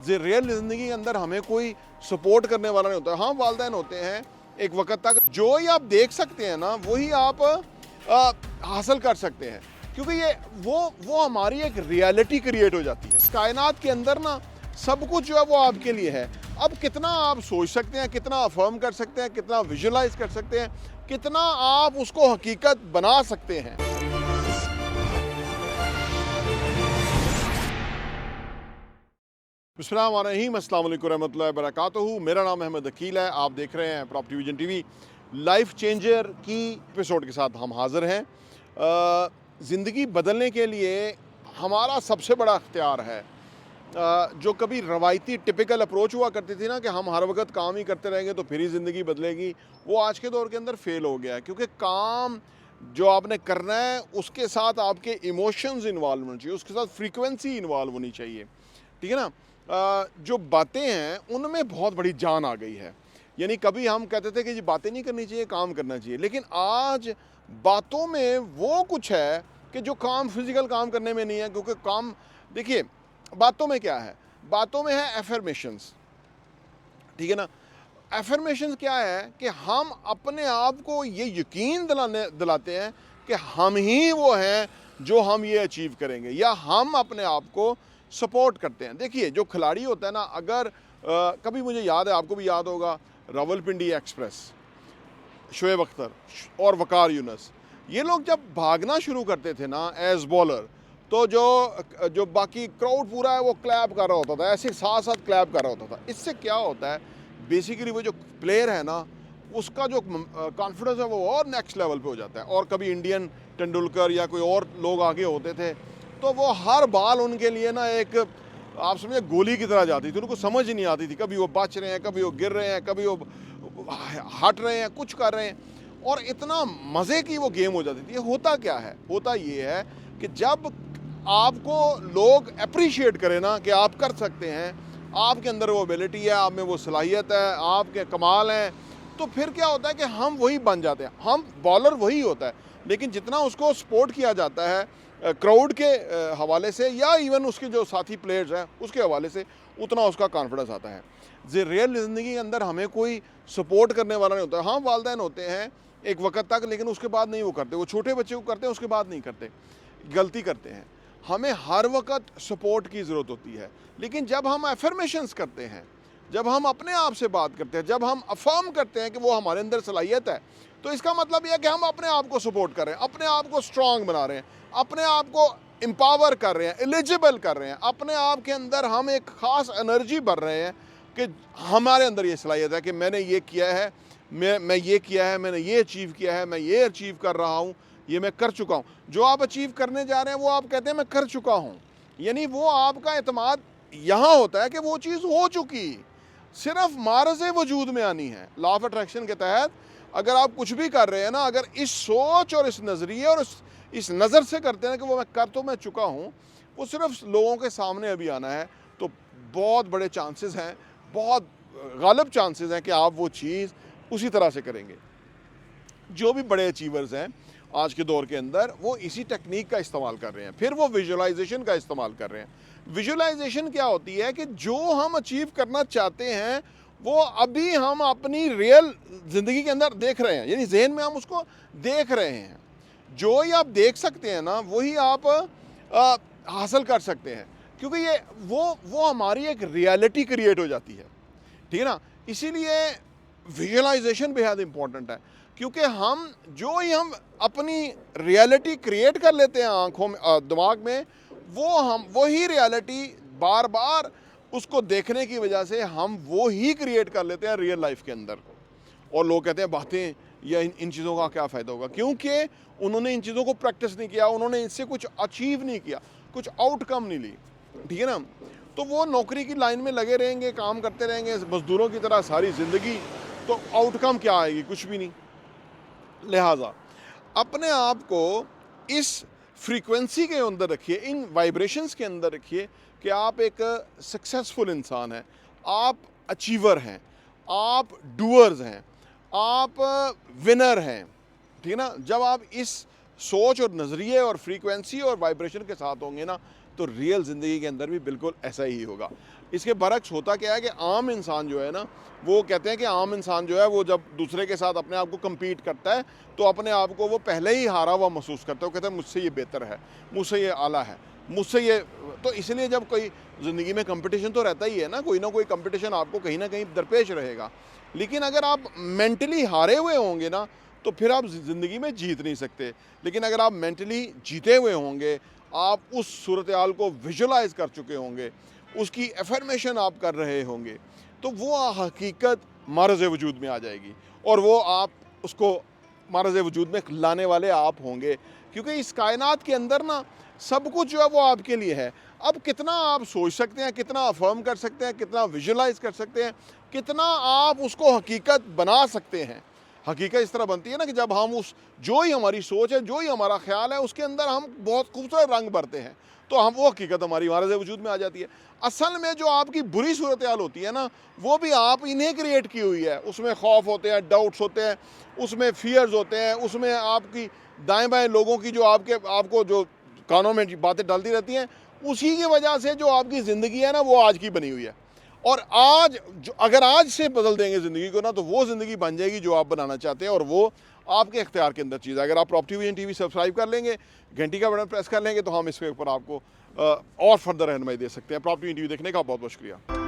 Real ज़िंदगी के अंदर हमें कोई सपोर्ट करने वाला नहीं होता। हाँ, वालिदैन होते हैं एक वक्त तक, जो ही आप देख सकते हैं ना वही आप हासिल कर सकते हैं, क्योंकि ये वो हमारी एक रियलिटी क्रिएट हो जाती है। इस कायनात के अंदर ना सब कुछ जो है वो आपके लिए है। अब कितना आप सोच सकते हैं, कितना अफर्म कर सकते हैं, कितना विजुलाइज कर सकते हैं, कितना आप उसको हकीकत बना सकते हैं। बिस्मिल्लाहिर्रहमानिर्रहीम, अस्सलाम वालेकुम रहमतुल्लाहि वबरकातुहू। मेरा नाम अहमद अकील है। आप देख रहे हैं property vision TV. Life changer की एपिसोड के साथ हम हाज़िर हैं। ज़िंदगी बदलने के लिए हमारा सबसे बड़ा अख्तियार है। जो कभी रवायती टिपिकल अप्रोच हुआ करती थी ना कि हम हर वक्त काम ही करते रहेंगे तो फिर ही ज़िंदगी बदलेगी, वो आज के दौर के अंदर फ़ेल हो गया है। क्योंकि काम जो आपने करना है उसके साथ आपके इमोशंस इन्वॉल्व होने चाहिए, उसके साथ फ्रीक्वेंसी इन्वॉल्व होनी चाहिए, ठीक है ना। जो बातें हैं उनमें बहुत बड़ी जान आ गई है। यानी कभी हम कहते थे कि ये बातें नहीं करनी चाहिए, काम करना चाहिए, लेकिन आज बातों में वो कुछ है कि जो काम फिजिकल काम करने में नहीं है। क्योंकि काम, देखिए, बातों में क्या है, बातों में है एफर्मेशंस, ठीक है ना। एफर्मेशंस क्या है कि हम अपने आप को ये यकीन दिलाते हैं कि हम ही वो हैं जो हम ये अचीव करेंगे, या हम अपने आप को सपोर्ट करते हैं। देखिए, जो खिलाड़ी होता है ना, अगर कभी मुझे याद है, आपको भी याद होगा, रावलपिंडी एक्सप्रेस, शोएब अख्तर और वकार यूनुस, ये लोग जब भागना शुरू करते थे ना एज बॉलर, तो जो बाकी क्राउड पूरा है वो क्लैप कर रहा होता था, ऐसे साथ साथ क्लैप कर रहा होता था। इससे क्या होता है, बेसिकली वो जो प्लेयर है ना उसका जो कॉन्फिडेंस है वो और नेक्स्ट लेवल पे हो जाता है। और कभी इंडियन तेंदुलकर या कोई और लोग आगे होते थे तो वो हर बाल उनके लिए ना एक, आप समझे, गोली की तरह जाती थी। उनको समझ ही नहीं आती थी, कभी वो बच रहे हैं, कभी वो गिर रहे हैं, कभी वो हट रहे हैं, कुछ कर रहे हैं, और इतना मज़े की वो गेम हो जाती थी। ये होता क्या है, होता ये है कि जब आपको लोग अप्रिशिएट करें ना कि आप कर सकते हैं, आपके अंदर वो एबिलिटी है, आप में वो सलाहियत है, आपके कमाल हैं, तो फिर क्या होता है कि हम वही बन जाते हैं। हम बॉलर वही होता है, लेकिन जितना उसको सपोर्ट किया जाता है क्राउड के हवाले से या इवन उसके जो साथी प्लेयर्स हैं उसके हवाले से, उतना उसका कॉन्फिडेंस आता है। रियल ज़िंदगी के अंदर हमें कोई सपोर्ट करने वाला नहीं होता। हाँ, वालिदैन होते हैं एक वक्त तक, लेकिन उसके बाद नहीं वो करते। वो छोटे बच्चे को करते हैं, उसके बाद नहीं करते, गलती करते हैं। हमें हर वक्त सपोर्ट की ज़रूरत होती है, लेकिन जब हम एफर्मेशंस करते हैं, जब हम अपने आप से बात करते हैं, जब हम अफर्म करते हैं कि वो हमारे अंदर सलाहियत है, तो इसका मतलब यह है कि हम अपने आप को सपोर्ट कर रहे हैं, अपने आप को स्ट्रांग बना रहे हैं, अपने आप को एम्पावर कर रहे हैं, एलिजिबल कर रहे हैं। अपने आप के अंदर हम एक ख़ास एनर्जी भर रहे हैं कि हमारे अंदर ये सलाहियत है कि मैंने ये किया है, मैं ये किया है, मैंने ये अचीव किया है, मैं ये अचीव कर रहा हूँ, ये मैं कर चुका हूँ। जो आप अचीव करने जा रहे हैं वो आप कहते हैं मैं कर चुका हूँ, यानी वो आपका एतमाद यहाँ होता है कि वो चीज़ हो चुकी, सिर्फ मारज़ वजूद में आनी है। लॉ ऑफ अट्रैक्शन के तहत अगर आप कुछ भी कर रहे हैं ना, अगर इस सोच और इस नज़रिए और इस नज़र से करते हैं कि वो मैं चुका हूँ, वो सिर्फ लोगों के सामने अभी आना है, तो बहुत बड़े चांसेस हैं, बहुत गालिब चांसेस हैं कि आप वो चीज़ उसी तरह से करेंगे। जो भी बड़े अचीवर्स हैं आज के दौर के अंदर, वो इसी टेक्निक का इस्तेमाल कर रहे हैं। फिर वो विजुअलाइजेशन का इस्तेमाल कर रहे हैं। विजुअलाइजेशन क्या होती है कि जो हम अचीव करना चाहते हैं वो अभी हम अपनी रियल ज़िंदगी के अंदर देख रहे हैं, यानी जहन में हम उसको देख रहे हैं। जो ही आप देख सकते हैं ना वही आप हासिल कर सकते हैं, क्योंकि ये वो हमारी एक रियलिटी क्रिएट हो जाती है, ठीक है ना। इसीलिए विजुअलाइजेशन बेहद इंपॉर्टेंट है, क्योंकि हम अपनी रियलिटी क्रिएट कर लेते हैं आँखों में, दिमाग में, हम वही रियलिटी बार बार उसको देखने की वजह से हम वो ही क्रिएट कर लेते हैं रियल लाइफ के अंदर। और लोग कहते हैं बातें या इन चीज़ों का क्या फ़ायदा होगा, क्योंकि उन्होंने इन चीज़ों को प्रैक्टिस नहीं किया, उन्होंने इससे कुछ अचीव नहीं किया, कुछ आउटकम नहीं ली, ठीक है ना। तो वो नौकरी की लाइन में लगे रहेंगे, काम करते रहेंगे मज़दूरों की तरह सारी ज़िंदगी, तो आउटकम क्या आएगी, कुछ भी नहीं। लिहाजा अपने आप को इस फ्रीक्वेंसी के अंदर रखिए, इन वाइब्रेशंस के अंदर रखिए कि आप एक सक्सेसफुल इंसान हैं, आप अचीवर हैं, आप डूअर्स हैं, आप विनर हैं, ठीक है ना। जब आप इस सोच और नज़रिए और फ्रीक्वेंसी और वाइब्रेशन के साथ होंगे ना, तो रियल ज़िंदगी के अंदर भी बिल्कुल ऐसा ही होगा। इसके बरक्स होता क्या है कि आम इंसान जो है ना, वो कहते हैं कि आम इंसान जो है वो जब दूसरे के साथ अपने आप को कम्पीट करता है तो अपने आप को वो पहले ही हारा हुआ महसूस करता है। वो कहता है मुझसे ये बेहतर है, मुझसे ये आला है, मुझसे ये। तो इसलिए जब कोई ज़िंदगी में कंपटीशन तो रहता ही है ना कोई कंपटीशन आपको कहीं ना कहीं दरपेश रहेगा। लेकिन अगर आप मेंटली हारे हुए होंगे ना तो फिर आप ज़िंदगी में जीत नहीं सकते। लेकिन अगर आप मेंटली जीते हुए होंगे, आप उस सूरत हाल को विजुलाइज कर चुके होंगे, उसकी एफर्मेशन आप कर रहे होंगे, तो वो हकीकत मारज़ वजूद में आ जाएगी और वो आप उसको मारज़ वजूद में लाने वाले आप होंगे। क्योंकि इस कायनात के अंदर ना सब कुछ जो है वो आपके लिए है। अब कितना आप सोच सकते हैं, कितना अफर्म कर सकते हैं, कितना विजुलाइज कर सकते हैं, कितना आप उसको हकीकत बना सकते हैं। हकीकत इस तरह बनती है ना कि जब हम उस जो ही हमारी सोच है, जो ही हमारा ख्याल है, उसके अंदर हम बहुत खूबसूरत रंग भरते हैं तो हम वो हकीकत हमारी मारज़ वजूद में आ जाती है। असल में जो आपकी बुरी सूरत हाल होती है ना, वो भी आप इन्हें क्रिएट की हुई है। उसमें खौफ होते हैं, डाउट्स होते हैं, उसमें फियर्स होते हैं, उसमें आपकी दाएं बाएं लोगों की जो आपको जो कानों में बातें डालती रहती हैं, उसी की वजह से जो आपकी ज़िंदगी है ना वो आज की बनी हुई है। और आज जो अगर आज से बदल देंगे ज़िंदगी को ना तो वो ज़िंदगी बन जाएगी जो आप बनाना चाहते हैं और वो आपके इख्तियार के अंदर चीज़ है। अगर आप प्रॉपर्टी विजन टीवी सब्सक्राइब कर लेंगे, घंटी का बटन प्रेस कर लेंगे तो हम इसके ऊपर आपको और फर्दर रहनुमाई दे सकते हैं। प्रॉपर्टी विजन टीवी देखने का बहुत बहुत शुक्रिया।